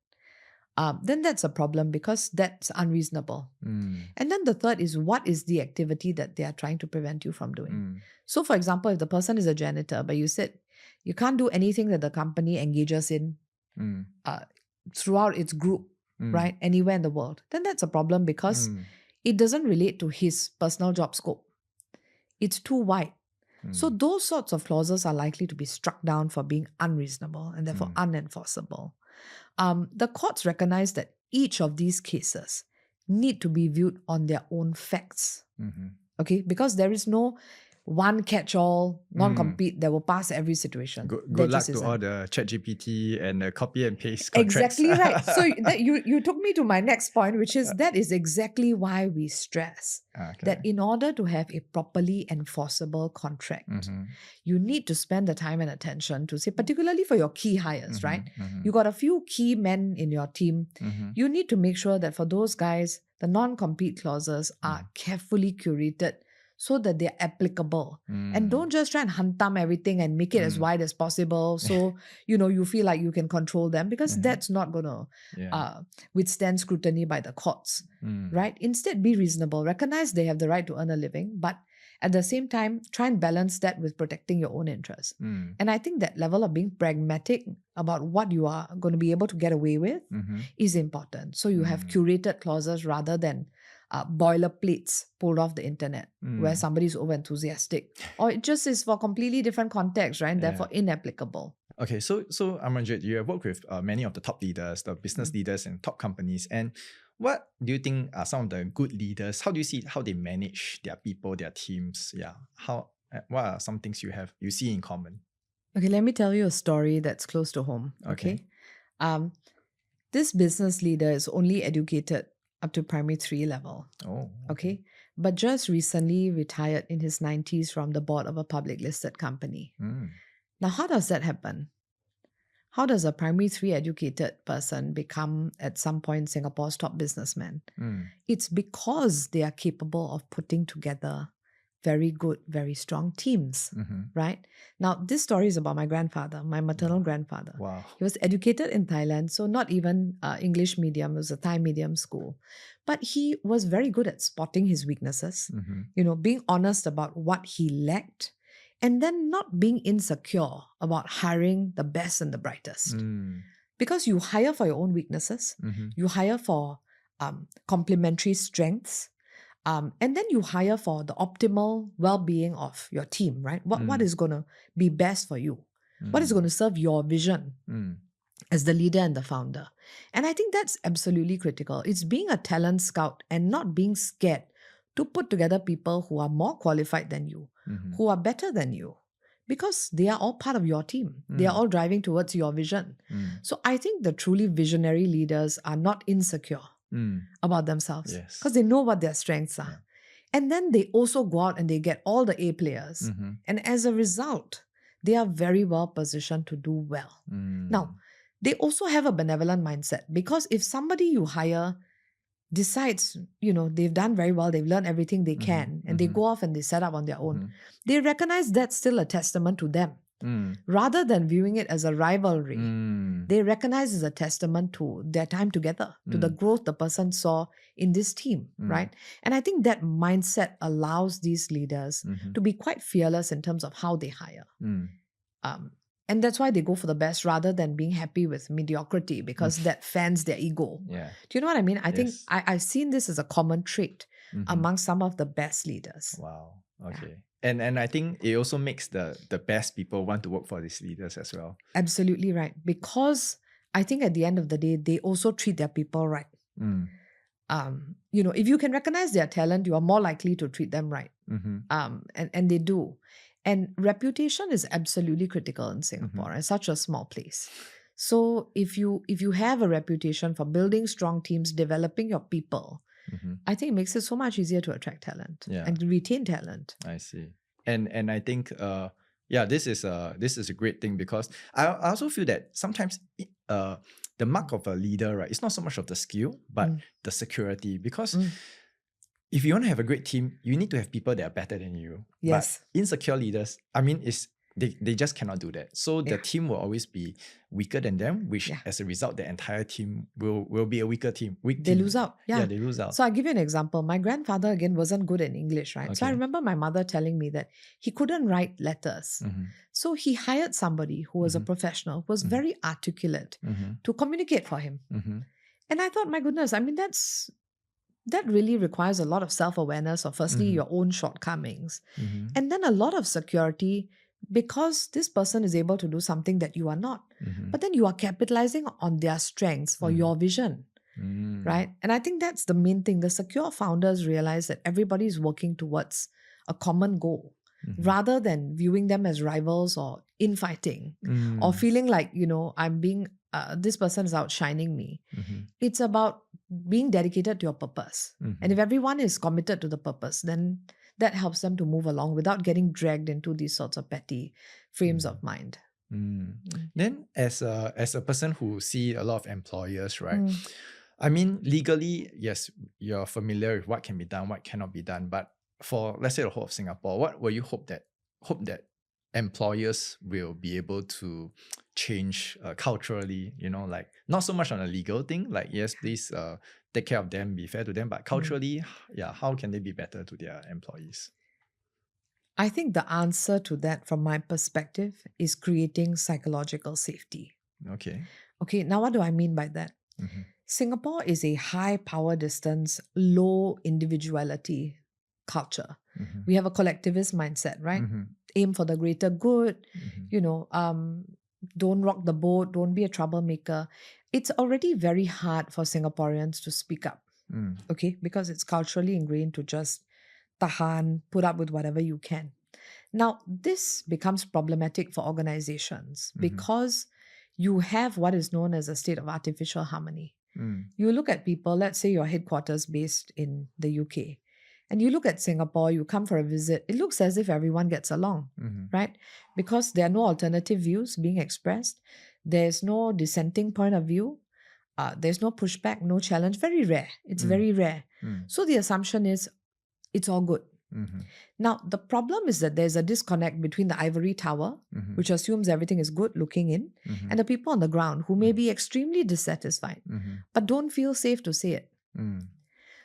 then that's a problem because that's unreasonable. And then the third is, what is the activity that they are trying to prevent you from doing? So, for example, if the person is a janitor, but you said you can't do anything that the company engages in throughout its group, right, anywhere in the world, then that's a problem because it doesn't relate to his personal job scope. It's too wide. So those sorts of clauses are likely to be struck down for being unreasonable and therefore unenforceable. The courts recognize that each of these cases need to be viewed on their own facts. Okay, because there is no one catch-all non-compete that will pass every situation. Good luck to all the ChatGPT and the copy and paste contracts. Exactly right. So you took me to my next point, which is that is exactly why we stress that in order to have a properly enforceable contract, you need to spend the time and attention to say, particularly for your key hires, right? You got a few key men in your team. You need to make sure that for those guys, the non-compete clauses are carefully curated so that they're applicable. And don't just try and huntam everything and make it as wide as possible so, you feel like you can control them, because that's not going to withstand scrutiny by the courts, right? Instead, be reasonable. Recognize they have the right to earn a living, but at the same time, try and balance that with protecting your own interests. And I think that level of being pragmatic about what you are going to be able to get away with is important. So you have curated clauses rather than boilerplates pulled off the internet where somebody's over enthusiastic, or it just is for completely different context, right? And therefore inapplicable. Okay, so Amarjit, you have worked with many of the top leaders, the business leaders in top companies, and what do you think are some of the good leaders? How do you see how they manage their people, their teams? Yeah, what are some things you see in common? Okay, let me tell you a story that's close to home. Okay. This business leader is only educated up to primary 3 level. Oh, okay. But just recently retired in his 90s from the board of a public listed company. Now, how does that happen? How does a primary 3 educated person become at some point Singapore's top businessman? It's because they are capable of putting together very good, very strong teams, right? Now, this story is about my grandfather, my maternal grandfather. Wow. He was educated in Thailand, so not even English medium, it was a Thai medium school. But he was very good at spotting his weaknesses, being honest about what he lacked, and then not being insecure about hiring the best and the brightest. Because you hire for your own weaknesses, you hire for complementary strengths, and then you hire for the optimal well-being of your team, right? What is going to be best for you? What is going to serve your vision as the leader and the founder? And I think that's absolutely critical. It's being a talent scout and not being scared to put together people who are more qualified than you, who are better than you. Because they are all part of your team. They are all driving towards your vision. So I think the truly visionary leaders are not insecure about themselves Yes. because they know what their strengths are. And then they also go out and they get all the A players. And as a result, they are very well positioned to do well. Now, they also have a benevolent mindset because if somebody you hire decides, they've done very well, they've learned everything they can, and they go off and they set up on their own, they recognize that's still a testament to them. Rather than viewing it as a rivalry, they recognize as a testament to their time together, to the growth the person saw in this team, right? And I think that mindset allows these leaders to be quite fearless in terms of how they hire. And that's why they go for the best rather than being happy with mediocrity because that fans their ego. Yeah. Do you know what I mean? I think Yes. I've seen this as a common trait among some of the best leaders. Wow. Okay. And I think it also makes the best people want to work for these leaders as well. Absolutely right. Because I think at the end of the day, they also treat their people right. If you can recognize their talent, you are more likely to treat them right. And they do. And reputation is absolutely critical in Singapore. It's such a small place. So if you have a reputation for building strong teams, developing your people, I think it makes it so much easier to attract talent and retain talent. I see. And I think this is a great thing because I also feel that sometimes the mark of a leader, right, it's not so much of the skill, but the security. Because if you want to have a great team, you need to have people that are better than you. Yes. But insecure leaders, I mean, they just cannot do that. So the team will always be weaker than them, which as a result, the entire team will be a weaker team. They lose out. Yeah, they lose out. So I'll give you an example. My grandfather, again, wasn't good in English, right? So I remember my mother telling me that he couldn't write letters. So he hired somebody who was a professional, who was very articulate to communicate for him. And I thought, my goodness, I mean, that really requires a lot of self-awareness of firstly your own shortcomings and then a lot of security because this person is able to do something that you are not. But then you are capitalizing on their strengths for your vision, right? And I think that's the main thing. The secure founders realize that everybody is working towards a common goal rather than viewing them as rivals or infighting or feeling like, I'm being, this person is outshining me. It's about being dedicated to your purpose. And if everyone is committed to the purpose, then that helps them to move along without getting dragged into these sorts of petty frames of mind. Then as a person who see a lot of employers, right? I mean, legally, yes, you're familiar with what can be done, what cannot be done. But for, let's say, the whole of Singapore, what will you hope that employers will be able to change culturally, like not so much on a legal thing, like, yes, please take care of them, be fair to them, but culturally, how can they be better to their employees? I think the answer to that, from my perspective, is creating psychological safety. Okay, now what do I mean by that? Singapore is a high power distance, low individuality culture. We have a collectivist mindset, right? Aim for the greater good, don't rock the boat, don't be a troublemaker. It's already very hard for Singaporeans to speak up, okay? Because it's culturally ingrained to just tahan, put up with whatever you can. Now, this becomes problematic for organizations because you have what is known as a state of artificial harmony. You look at people, let's say your headquarters based in the UK, and you look at Singapore, you come for a visit, it looks as if everyone gets along, right? Because there are no alternative views being expressed. There's no dissenting point of view. There's no pushback, no challenge. Very rare. It's very rare. So the assumption is it's all good. Now, the problem is that there's a disconnect between the ivory tower, which assumes everything is good looking in, and the people on the ground who may be extremely dissatisfied, but don't feel safe to say it.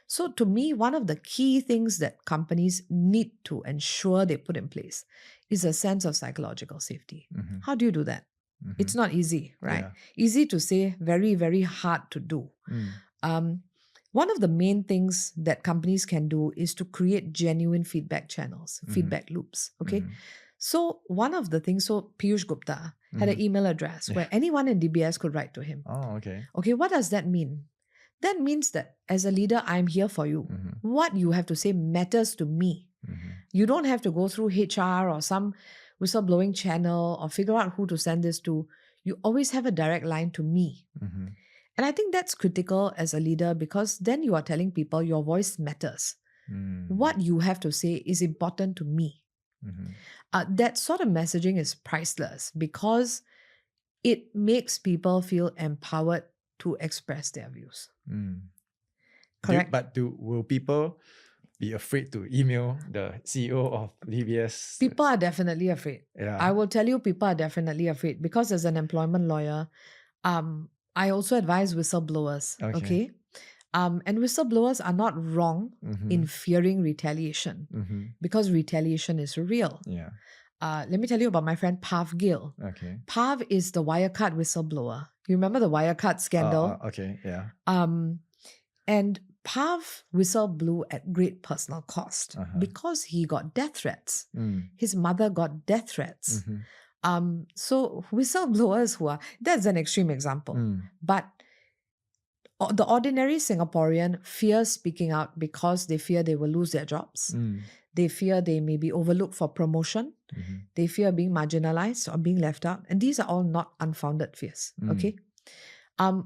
So to me, one of the key things that companies need to ensure they put in place is a sense of psychological safety. How do you do that? It's not easy, right? Easy to say, very, very hard to do. One of the main things that companies can do is to create genuine feedback channels, feedback loops, okay? So one of the things, Piyush Gupta had an email address where anyone in DBS could write to him. Okay, what does that mean? That means that as a leader, I'm here for you. What you have to say matters to me. You don't have to go through HR or some whistleblowing channel or figure out who to send this to, you always have a direct line to me. And I think that's critical as a leader, because then you are telling people your voice matters. What you have to say is important to me. That sort of messaging is priceless, because it makes people feel empowered to express their views. Correct? Will people be afraid to email the CEO of DBS? People are definitely afraid. Yeah. I will tell you, people are definitely afraid, because as an employment lawyer, I also advise whistleblowers. Okay. And whistleblowers are not wrong in fearing retaliation, because retaliation is real. Yeah. Let me tell you about my friend Pav Gill. Okay. Pav is the Wirecard whistleblower. You remember the Wirecard scandal? Okay. Yeah. And Pav whistleblew at great personal cost because he got death threats. His mother got death threats. So whistleblowers that's an extreme example. But the ordinary Singaporean fears speaking out because they fear they will lose their jobs. They fear they may be overlooked for promotion. They fear being marginalized or being left out. And these are all not unfounded fears. Okay.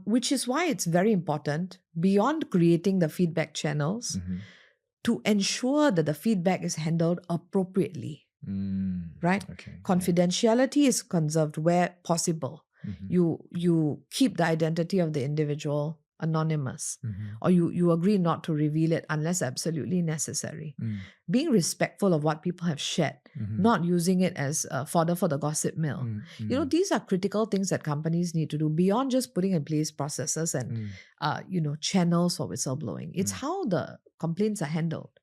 Which is why it's very important, beyond creating the feedback channels, to ensure that the feedback is handled appropriately. Right? Okay. Confidentiality is conserved where possible. You keep the identity of the individual anonymous, or you agree not to reveal it unless absolutely necessary. Being respectful of what people have shared, not using it as fodder for the gossip mill. These are critical things that companies need to do, beyond just putting in place processes and channels for whistleblowing. It's how the complaints are handled.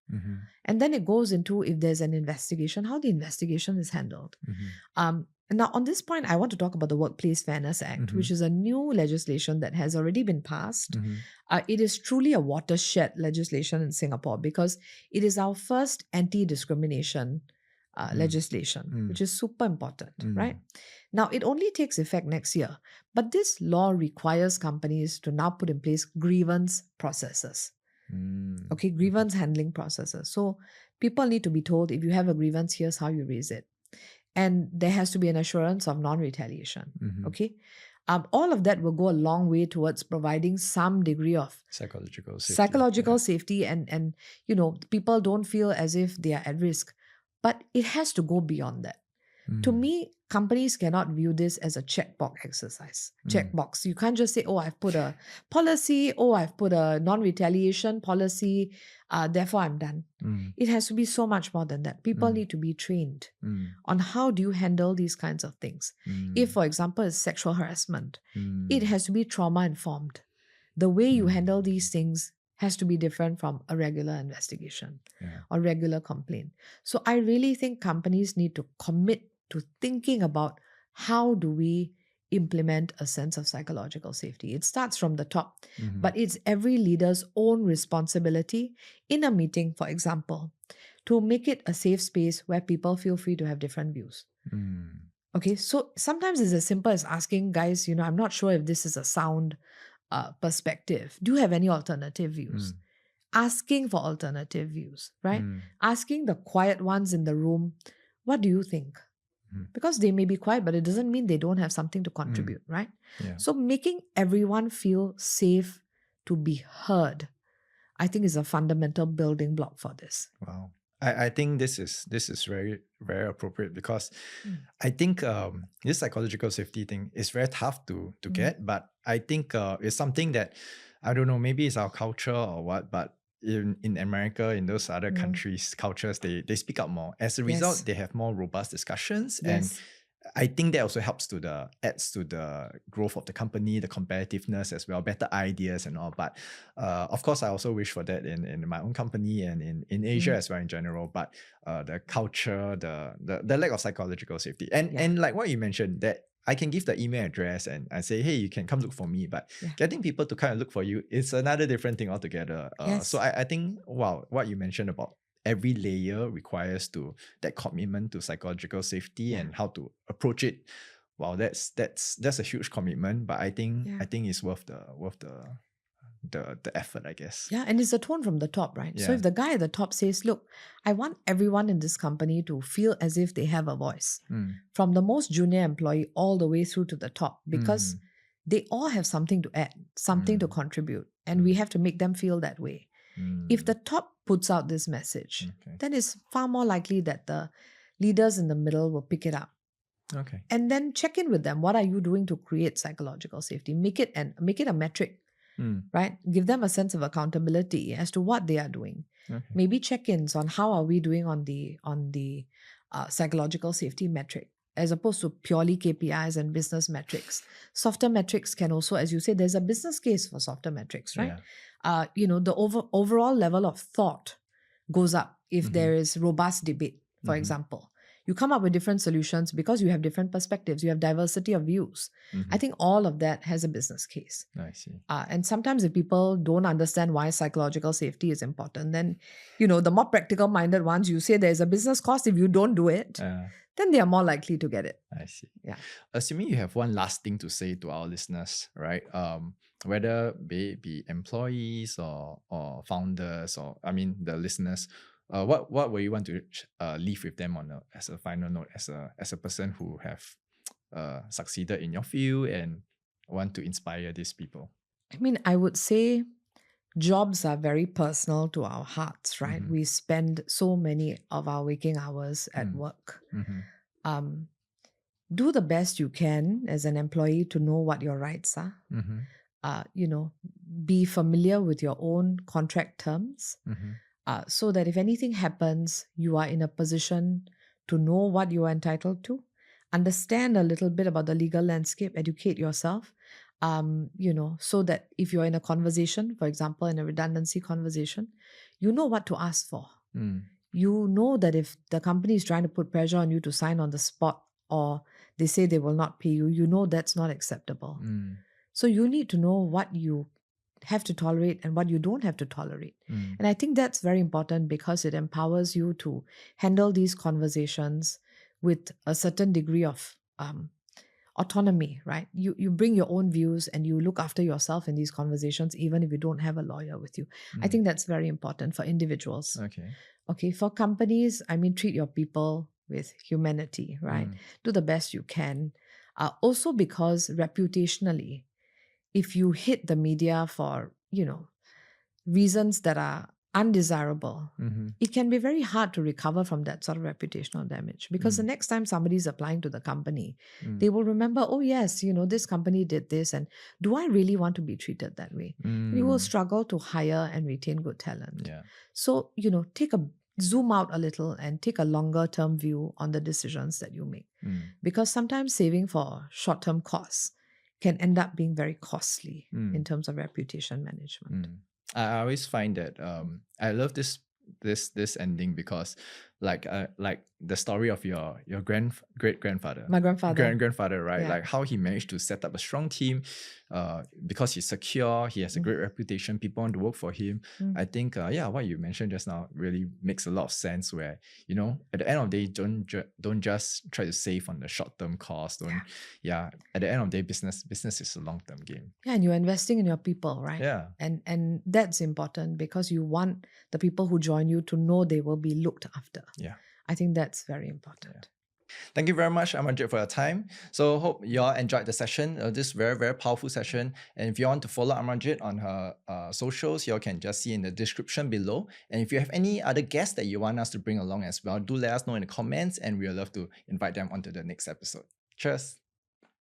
And then it goes into, if there's an investigation, how the investigation is handled. Now, on this point, I want to talk about the Workplace Fairness Act, which is a new legislation that has already been passed. It is truly a watershed legislation in Singapore, because it is our first anti-discrimination legislation, which is super important, right? Now, it only takes effect next year, but this law requires companies to now put in place grievance processes. Okay, grievance handling processes. So people need to be told, if you have a grievance, here's how you raise it. And there has to be an assurance of non-retaliation. Okay. All of that will go a long way towards providing some degree of psychological safety, and people don't feel as if they are at risk. But it has to go beyond that. To me, companies cannot view this as a checkbox exercise. Checkbox. You can't just say, oh, I've put a policy, oh, I've put a non-retaliation policy, therefore I'm done. It has to be so much more than that. People need to be trained on how do you handle these kinds of things. If, for example, it's sexual harassment, it has to be trauma-informed. The way you handle these things has to be different from a regular investigation or regular complaint. So I really think companies need to commit to thinking about, how do we implement a sense of psychological safety? It starts from the top, but it's every leader's own responsibility in a meeting, for example, to make it a safe space where people feel free to have different views. Okay, so sometimes it's as simple as asking, guys, I'm not sure if this is a sound perspective. Do you have any alternative views? Asking for alternative views, right? Asking the quiet ones in the room, what do you think? Because they may be quiet, but it doesn't mean they don't have something to contribute, right? So making everyone feel safe to be heard, I think, is a fundamental building block for this. Wow. I think this is very, very appropriate, because I think this psychological safety thing is very tough to get, but I think it's something that, I don't know, maybe it's our culture or what, but in America, in those other countries, cultures, they speak up more. As a result, they have more robust discussions. And I think that also adds to the growth of the company, the competitiveness as well, better ideas and all. But of course, I also wish for that in my own company and in Asia as well in general. But the culture, the lack of psychological safety, and like what you mentioned, that I can give the email address and I say, hey, you can come look for me. But getting people to kind of look for you is another different thing altogether. So I think, wow, what you mentioned about every layer requires that commitment to psychological safety and how to approach it. Wow, that's a huge commitment, but I think it's worth the the effort, I guess. Yeah, and it's a tone from the top, right? So Yeah. if the guy at the top says, look, I want everyone in this company to feel as if they have a voice, from the most junior employee all the way through to the top, because they all have something to add, something to contribute, and we have to make them feel that way. If the top puts out this message, then it's far more likely that the leaders in the middle will pick it up. Okay. And then check in with them. What are you doing to create psychological safety? Make it a metric, right? Give them a sense of accountability as to what they are doing. Okay. Maybe check-ins on how are we doing on the psychological safety metric, as opposed to purely KPIs and business metrics. Softer metrics can also, as you say, there's a business case for softer metrics, right? The overall level of thought goes up if there is robust debate, for example. You come up with different solutions because you have different perspectives. You have diversity of views. I think all of that has a business case. I see. And sometimes if people don't understand why psychological safety is important, then, the more practical-minded ones, you say there's a business cost if you don't do it, then they are more likely to get it. I see. Yeah. Assuming you have one last thing to say to our listeners, right? Whether it be employees or founders or, the listeners, what will you want to leave with them as a final note, as a person who have succeeded in your field and want to inspire these people? I would say jobs are very personal to our hearts, right? We spend so many of our waking hours at work. Do the best you can as an employee to know what your rights are. Be familiar with your own contract terms, so that if anything happens, you are in a position to know what you are entitled to. Understand a little bit about the legal landscape, educate yourself, so that if you're in a conversation, for example, in a redundancy conversation, you know what to ask for. You know that if the company is trying to put pressure on you to sign on the spot, or they say they will not pay you, you know that's not acceptable. So you need to know what you have to tolerate and what you don't have to tolerate. And I think that's very important because it empowers you to handle these conversations with a certain degree of autonomy, right? You bring your own views and you look after yourself in these conversations, even if you don't have a lawyer with you. I think that's very important for individuals. Okay, for companies, treat your people with humanity, right? Do the best you can. Also because reputationally, if you hit the media for, reasons that are undesirable, it can be very hard to recover from that sort of reputational damage, because the next time somebody is applying to the company, they will remember, oh yes, this company did this, and do I really want to be treated that way? And you will struggle to hire and retain good talent. So, zoom out a little and take a longer term view on the decisions that you make, because sometimes saving for short-term costs can end up being very costly in terms of reputation management. I always find that I love this ending because like the story of your great grandfather, My grandfather. grandfather, right? Yeah. Like how he managed to set up a strong team because he's secure, he has a great reputation, people want to work for him. I think what you mentioned just now really makes a lot of sense, where at the end of the day, don't just try to save on the short-term cost. At the end of the day, business is a long-term game. Yeah, and you're investing in your people, right? Yeah. And that's important because you want the people who join you to know they will be looked after. Yeah. I think that's very important. Yeah. Thank you very much, Amarjit, for your time. So hope you all enjoyed the session, this very, very powerful session. And if you want to follow Amarjit on her socials, you all can just see in the description below. And if you have any other guests that you want us to bring along as well, do let us know in the comments, and we'll love to invite them onto the next episode. Cheers.